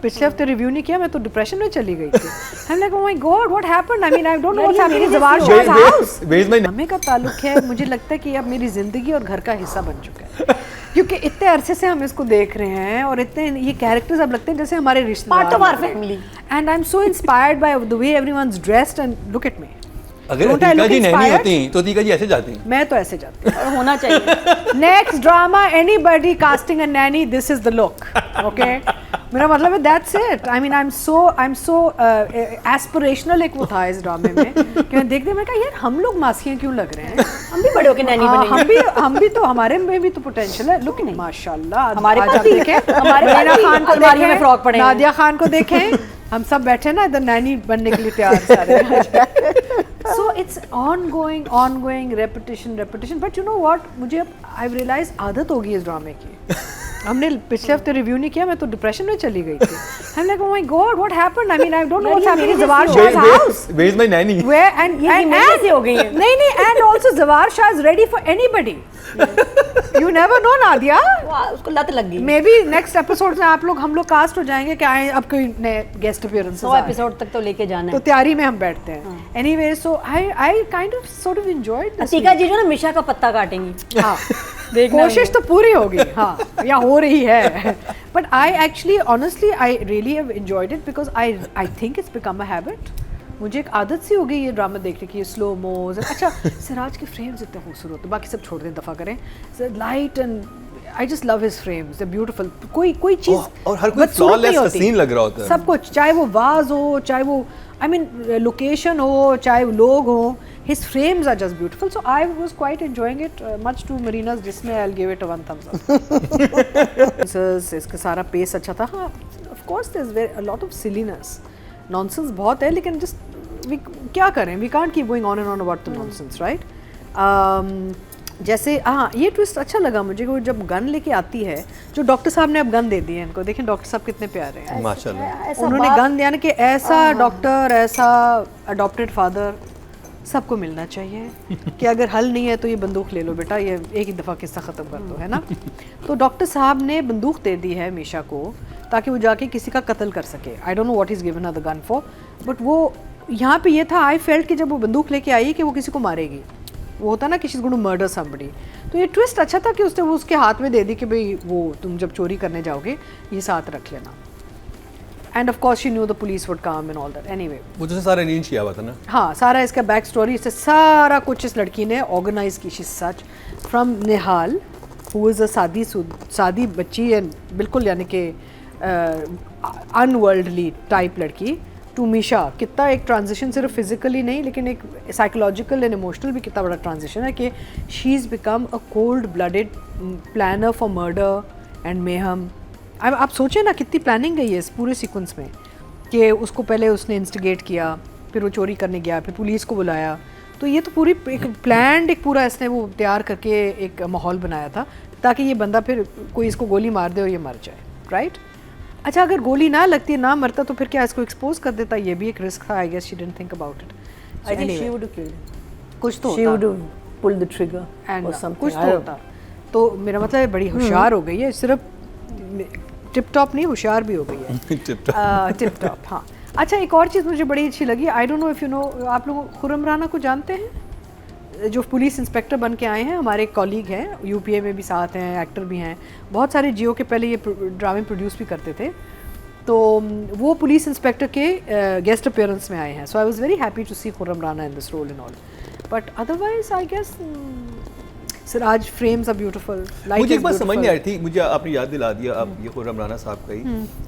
पिछले हफ्ते रिव्यू नहीं किया, मैं तो डिप्रेशन में चली गई थी। I'm like, oh my God, what happened? I mean, I don't know what's happening in Zawar Shah's house. ड्रामे का ताल्लुक है, मुझे लगता है कि ये अब मेरी जिंदगी और घर का हिस्सा बन चुका है, क्योंकि इतने अरसे से हम इसको देख रहे हैं और इतने ये कैरेक्टर्स अब लगते हैं जैसे हमारे रिश्तेदार, part of our family. And I am so inspired by the way everyone's dressed and look at me. अगर अतीका जी नैनी होती तो अतीका जी ऐसे जाती। मैं तो ऐसे जाती और होना चाहिए। Next drama, anybody casting a Naini, this is the look, okay. मेरा मतलब है that's it. I mean I am so aspirational एक वो था इस ड्रामे में कि मैं देखते मैं कहा यार हम लोग मासियां क्यों लग रहे हैं, हम भी बड़े होके नैनी बनेंगे। हम भी तो हमारे में भी तो पोटेंशियल है। लुक माशाल्लाह, हमारे आज आप देखें, हमारे मीना खान को अलमारियों में फ्रॉक देखें, पड़े हैं। नादिया खान को देखें, हम सब बैठे ना इधर नैनी बनने के लिए तैयार सारे। So it's ongoing repetition, but you know what, मुझे अब I've realized आदत होगी इस ड्रामे की। हमने पिछले हफ्ते रिव्यू नहीं किया, मैं तो डिप्रेशन में चली गई थी। I'm like, oh my God, what happened? I mean, I don't know what's happening in Zawar Shah's house. Where is my nanny? Where and से हो गई है। नहीं, and also Zawar Shah is ready for anybody. You never know, Nadia. उसको लत लग गई। Maybe next episode में आप लोग हम लोग कास्ट हो जाएंगे कि आए अब कोई नए गेस्ट अपीयरेंसेस 100 एपिसोड तक तो लेके जाना तो है। तैयारी में हम बैठते हैं। Anyway, so I kind of sort of enjoyed this. Atika जी जो ना मिशा का पत्ता काटेंगी। हाँ, कोशिश तो पूरी होगी, हाँ, या हो रही है। But I actually, honestly, I really have enjoyed it because I think it's become a habit. मुझे एक आदत सी हो गई ये ड्रामा देखने की, स्लो मोज। अच्छा, सिराज के फ्रेम्स इतने खूबसूरत होते, बाकी सब छोड़ दें, दफ़ा करें। Light and I just love his frames, they beautiful. कोई चीज़ और हर कोई फ्लॉलेस हसीन लग रहा होता है सब कुछ, चाहे वो वाज हो, चाहे वो आई मीन लोकेशन हो, चाहे वो लोग हो, his frames are just beautiful. So I was quite enjoying it, much to Marina's dismay. I'll give it a 1 thumbs up. इसका सारा पेस अच्छा था। हाँ, of course there's a lot of silliness, nonsense बहुत है, लेकिन just क्या करें, we can't keep going on and on about the nonsense, right? जैसे हाँ, ये ट्विस्ट अच्छा लगा मुझे कि वो जब गन लेके आती है, जो डॉक्टर साहब ने अब गन दे दी है इनको, देखें डॉक्टर साहब कितने प्यारे हैं माशाल्लाह। उन्होंने गन दिया ना कि ऐसा डॉक्टर, ऐसा अडॉप्टेड फादर सबको मिलना चाहिए कि अगर हल नहीं है तो ये बंदूक ले लो बेटा, ये एक ही दफ़ा किस्सा ख़त्म कर दो, है ना। तो डॉक्टर साहब ने बंदूक दे दी है मीशा को ताकि वो जाके किसी का कत्ल कर सके। I don't know what is given the gun for, but वो यहाँ पे ये था, आई फेल्ट कि जब वो बंदूक लेके आई कि वो किसी को मारेगी, वो होता ना कि she is going to murder somebody. तो ये ट्विस्ट अच्छा था कि उसने वो उसके हाथ में दे दी कि भाई वो तुम जब चोरी करने जाओगे ये साथ रख लेना। End of course she knew the police would come and all that. Anyway वो तो सारा अरेंज किया हुआ था ना। हाँ, सारा इसका बैक स्टोरी, इससे सारा कुछ इस लड़की ने ऑर्गेनाइज की। She such from Nihal who is a सादी बच्ची एंड बिल्कुल यानी कि अनवर्ल्डली टाइप लड़की, टू मीशा। कितना एक ट्रांजिशन, सिर्फ फिजिकली नहीं लेकिन एक साइकोलॉजिकल एंड इमोशनल भी कितना बड़ा ट्रांजिशन है कि she is become a cold blooded planner for murder and mayhem. अब आप सोचें ना कितनी प्लानिंग गई है इस पूरे सीक्वेंस में कि उसको पहले उसने इंस्टिगेट किया, फिर वो चोरी करने गया, फिर पुलिस को बुलाया। तो ये तो पूरी एक प्लान्ड एक पूरा इसने वो तैयार करके एक माहौल बनाया था ताकि ये बंदा फिर कोई इसको गोली मार दे और ये मर जाए, राइट। अच्छा, अगर गोली ना लगती, ना मरता तो फिर क्या इसको एक्सपोज कर देता, ये भी एक रिस्क था। I guess she didn't think about it. I think she would kill, कुछ तो she would pull the trigger and or something, कुछ तो होता। तो मेरा मतलब है बड़ी होशियार हो गई है, सिर्फ टिप टॉप नहीं, होशियार भी हो गई है। टिप टॉप, हाँ। अच्छा, एक और चीज़ मुझे बड़ी अच्छी लगी, I don't know if you know, आप लोग खुर्रम राना को जानते हैं जो पुलिस इंस्पेक्टर बन के आए हैं, हमारे कॉलीग हैं, यूपीए में भी साथ हैं, एक्टर भी हैं, बहुत सारे जियो के पहले ये ड्रामे प्रोड्यूस भी करते थे। तो वो पुलिस इंस्पेक्टर के गेस्ट अपीयरेंस में आए हैं। So I was very happy to see Khurram Rana in this role and all, but otherwise I guess Siraj frames are beautiful. मुझे एक बात समझ नहीं आ रही थी, मुझे आपने याद दिला दिया आप ये खुर्रम राना साहब का ही,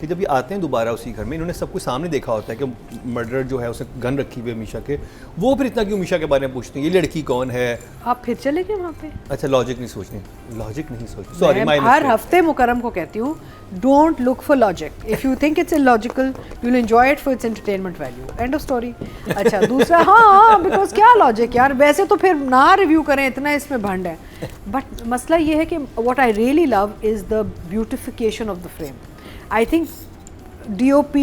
कि जब ये आते हैं दोबारा उसी घर में, इन्होंने सब कुछ सामने देखा होता है कि मर्डर जो है उसने गन रखी हुई है मीशा के, वो फिर इतना क्यों मीशा के बारे में पूछते हैं, ये लड़की कौन है। आप फिर चले गए वहाँ पे। अच्छा, लॉजिक नहीं सोचनी, सॉरी, मैं हर हफ्ते मुकरम को कहती हूँ, don't look for logic, if you think it's illogical you will enjoy it for its entertainment value, end of story. अच्छा, दूसरा हाँ, बिकॉज क्या लॉजिक यार, वैसे तो फिर ना रिव्यू करें, इतना इसमें भंड है। बट मसला ये है कि what I really love is the beautification of the frame. I think DOP,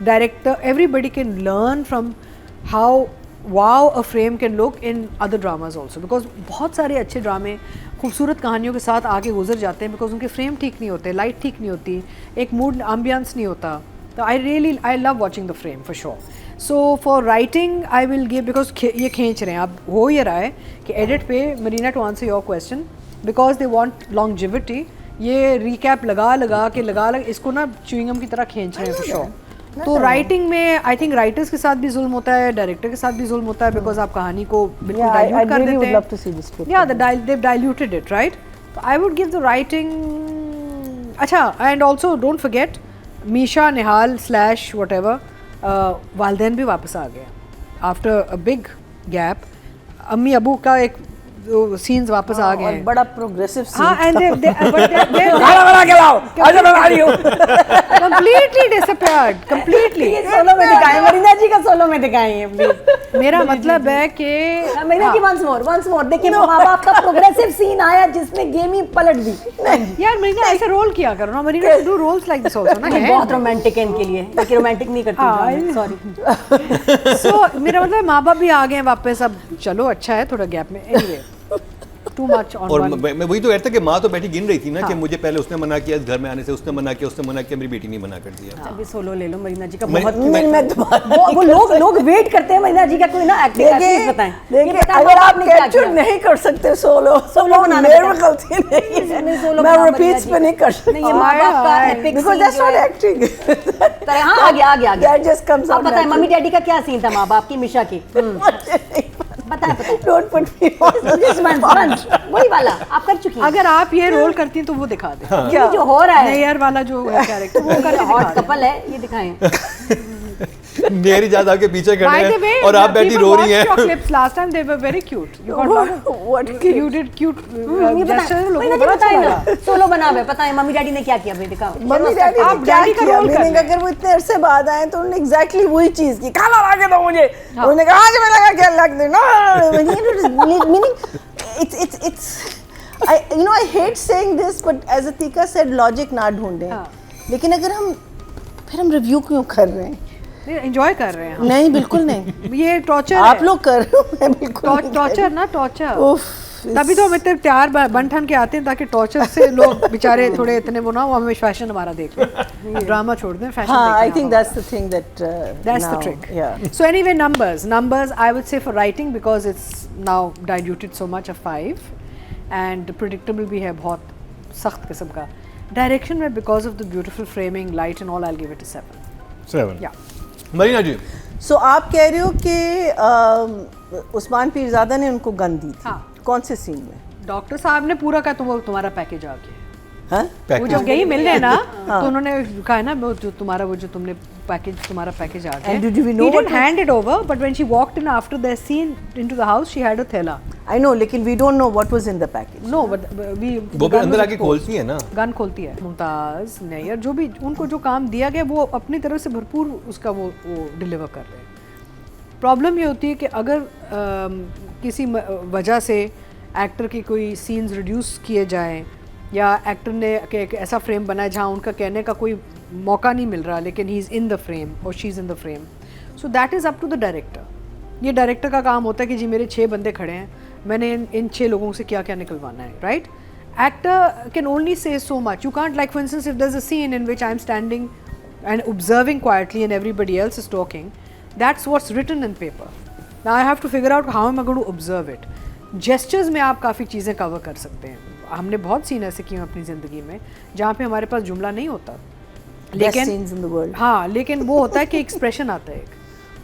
director, everybody can learn from how wow a frame can look in other dramas also, because बहुत सारे अच्छे ड्रामे खूबसूरत कहानियों के साथ आगे गुजर जाते हैं बिकॉज उनके फ्रेम ठीक नहीं होते, लाइट ठीक नहीं होती, एक मूड एम्बियंस नहीं होता. तो I love watching the frame for sure. So for writing I will give, because ये खींच रहे हैं, अब हो ये रहा है कि एडिट पे Marina, to answer your question, because they want longevity, ये रिकैप लगा के इसको ना च्युइंगम की तरह खींच रहे हैं फॉर श्योर. तो राइटिंग में आई थिंक राइटर्स के साथ भी जुल्म होता है, डायरेक्टर के साथ भी जुल्म होता है, बिकॉज आप कहानी को बिल्कुल डाइल्यूट कर देते हैं. love to see this script. Yeah, they've diluted it, right? So I would give the writing. अच्छा, and also don't forget Misha, Nihal / whatever, वालदैन भी वापस आ गए after a big gap. अम्मी अबू का एक सीन्स वापस आ गए हैं. बड़ा प्रोग्रेसिव सीन. हाँ, and they खाना बना के लाओ, आजा बना रही हूँ. completely disappeared, completely. ये सोलो में दिखाएं, मरीना जी का सोलो में दिखाएं प्लीज. मेरा मतलब है कि मरीना जी once more देखिए, माँ बाप का प्रोग्रेसिव सीन आया जिसमें गेम ही पलट दी. यार मरीना ऐसे रोल किया करो ना, Marina do roles like this also ना. बहुत रोमांटिक है इनके लिए, लेकिन रोमांटिक नहीं करती, सॉरी. सो मेरा मतलब माँ बाप भी आ गए हैं वापस. अब चलो अच्छा है थोड़ा गैप में. Anyway too much on. और मैं वही तो कहता था कि माँ तो बैठी गिन रही थी ना कि मुझे पहले उसने मना किया घर में आने से, उसने मना किया, मेरी बेटी ने मना कर दिया. अभी सोलो ले लो मरीना जी का. मैं वो लोग वेट करते हैं मरीना जी का कोई ना एक्टिंग प्लीज बताएं. देखिए, अगर आप कैप्चर नहीं कर सकते सोलो बनाना मेरे में गलती नहीं है. मैं रिपीट्स पे नहीं कर सकती. नहीं, ये माँ बाप का epic because that's not acting. हाँ, आ गया. दैट जस्ट कम्स आप आउट. बताएं मम्मी डैडी का क्या सीन था माँ बाप की, मिशा की. बताएं. Don't put me on. वही वाला आप कर चुकी हैं. अगर आप ये रोल करती तो वो दिखा दे. ये जो हो रहा है, नेयर वाला जो कैरेक्टर वो करके हॉट दिखा दे. कपल है, ये दिखाएं. मेरी ज्यादा के पीछे खड़े By the way, हैं और आप बैठी रो रही हैं. your clips last time they were very cute. You got lot of, What you did cute ये gestures. बताएं. लोगों मरीना को जी बड़ा अच्छा बताएं लगा. ना, सोलो बना हुआ है, बताएं मम्मी डैडी ने क्या किया भाई, दिखाओ. मम्मी डैडी आप ने क्या डैडी का किया? रोल कर मीनिंग रहे हैं. अगर वो इतने अरसे बाद आए तो उन्होंने एग्जैक्टली वही चीज की. खाना ला के दो मुझे. उन्होंने कहा आज मैं लगा क्या लग दे. No meaning it's I hate saying this, but as Atika said, logic ना ढूंढें. लेकिन अगर हम फिर हम रिव्यू क्यों कर रहे हैं? एंजॉय कर रहे हैं हम. नहीं, बिल्कुल नहीं. ये टॉर्चर आप लोग कर रहे हो, मैं बिल्कुल टॉर्चर ना टॉर्चर. उफ. तभी तो हम इतने तैयार बन ठन के आते हैं ताकि टॉर्चर से लोग बेचारे थोड़े इतने वो ना हो, हमें फैशन हमारा देख लें. ड्रामा छोड़ दें, फैशन. हाँ, I think that's the thing that That's now, the trick. Yeah. So anyway, numbers I would say for writing, because it's now diluted so much, a 5, and predictable भी है बहुत सख्त किस्म का. Direction में because of the beautiful framing, light and all, I'll give it a 7. 7. Yeah. Marina ji, So आप कह रहे हो कि उस्मान पीरज़ादा ने उनको गन दी थी. हाँ. कौन से सीन में? डॉक्टर साहब ने पूरा कहा तुम्हारा पैकेज आ गया. हाँ? वो जब गई मिलने ना तो उन्होंने कहा है ना वो जो तुम्हारा तुम्हारा पैकेज आ गया. And did we know He what didn't hand it over, but when she walked in after the scene into the house, she had a thela. I know, लेकिन we don't know what was in the package. No, but we. वो भी अंदर आके खोलती है ना. Gun खोलती है. मुमताज नैयर जो भी उनको जो काम दिया गया वो अपनी तरफ से भरपूर उसका वो डिलीवर कर रहे हैं. प्रॉब्लम ये होती है कि अगर किसी वजह से एक्टर की कोई सीन्स रिड्यूस किए जाएं या एक्टर ने एक ऐसा फ्रेम बनाया जहाँ उनका कहने का कोई मौका नहीं मिल रहा लेकिन he is in the frame और she is in the frame, so that is up to the director. ये डायरेक्टर का काम होता है कि जी मेरे 6 बंदे खड़े हैं, मैंने इन 6 लोगों से क्या क्या निकलवाना है, right. Actor can only say so much. You can't, like for instance, if there's a scene in which I'm standing and observing quietly and everybody else is talking, that's what's written in paper. Now I have to figure out how am I going to observe it. Gestures में आप काफ़ी चीज़ें cover कर सकते हैं. हमने बहुत scene ऐसे किए हैं अपनी ज़िंदगी में जहाँ पे हमारे पास जुमला नहीं होता, Best scenes in the world. हाँ, लेकिन वो होता है कि एक्सप्रेशन आता है एक,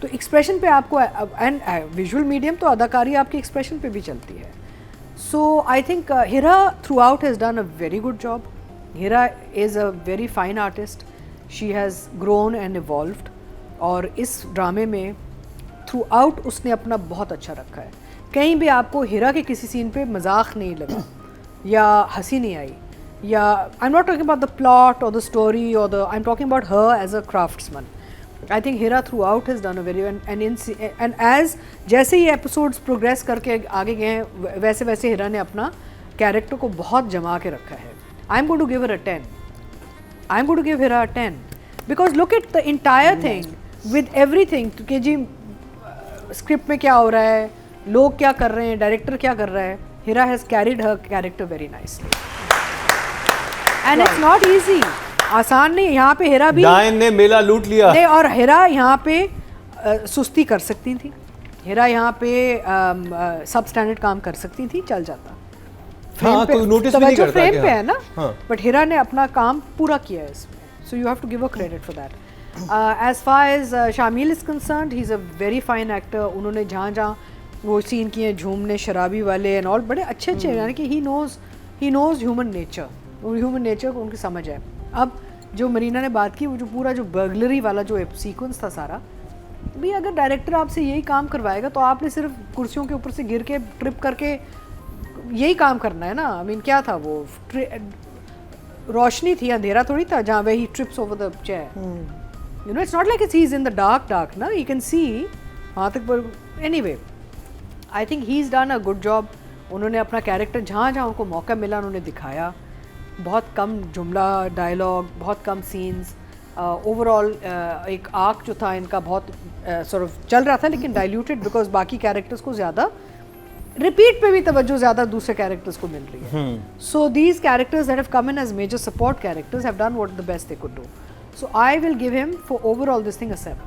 तो एक्सप्रेशन पे आपको एंड विजुअल मीडियम तो अदाकारी आपकी एक्सप्रेशन पे भी चलती है. So I think Hira throughout has done a very good job. Hira is a very fine artist. She has grown and evolved. और इस ड्रामे में throughout उसने अपना बहुत अच्छा रखा है. कहीं भी आपको हीरा के किसी सीन पे मजाक नहीं लगा या हंसी नहीं आई या I'm not talking about the plot or the story or the I'm talking about her as a craftsman. I think Hira throughout has done a very and as जैसे ही episodes progress करके आगे गए हैं वैसे वैसे हीरा ने अपना कैरेक्टर को बहुत जमा के रखा है. I'm going to give her a 10. I'm going to give Hira a 10 because look at the entire thing with everything कि जी स्क्रिप्ट में क्या हो रहा है, लोग क्या कर रहे हैं, डायरेक्टर क्या कर रहा है, Hira has carried her character very nicely. And it's not easy. आसान नहीं, यहाँ पे हिरा भी डायन ने मेला लूट लिया। नहीं, और हिरा यहाँ पे सुस्ती कर सकती थी, हिरा यहाँ पे सब स्टैंडर्ड काम कर सकती थी, चल जाता। हाँ, कोई notice भी नहीं करता फ्रेम कि पे हाँ। है ना, हाँ। बट हिरा ने अपना काम पूरा किया है इसमें, so you have to give a credit for that. As far as Shamil is concerned, he is a very fine actor. उन्होंने जहाँ जहाँ वो सीन किए झूमने शराबी वाले एंड ऑल, बड़े अच्छे अच्छे, यानी कि he knows human nature, human nature को उनकी समझ है। अब जो मरीना ने बात की, वो जो पूरा जो बर्गलरी वाला जो सीक्वेंस था सारा, भी अगर डायरेक्टर आपसे यही काम करवाएगा तो आपने सिर्फ कुर्सियों के ऊपर से गिर के ट्रिप करके यही काम करना है ना। आई मीन क्या था वो, रोशनी थी, अंधेरा थोड़ी था जहाँ वे he trips over the chair, you know, it's not like he is in the dark ना, यू कैन सी वहाँ तक। Anyway, I think he is done a good job. उन्होंने अपना कैरेक्टर जहाँ जहाँ उनको मौका मिला उन्होंने दिखाया। बहुत कम जुमला डायलॉग, बहुत कम सीन्स, ओवरऑल एक आर्क जो था इनका बहुत सॉर्ट ऑफ चल रहा था, लेकिन डाइल्यूटेड बिकॉज बाकी कैरेक्टर्स को ज़्यादा रिपीट पे भी तवज्जो ज़्यादा दूसरे कैरेक्टर्स को मिल रही है। So these characters that have come in as major support characters have done what the best they could do. So I will give him for overall this thing a 7.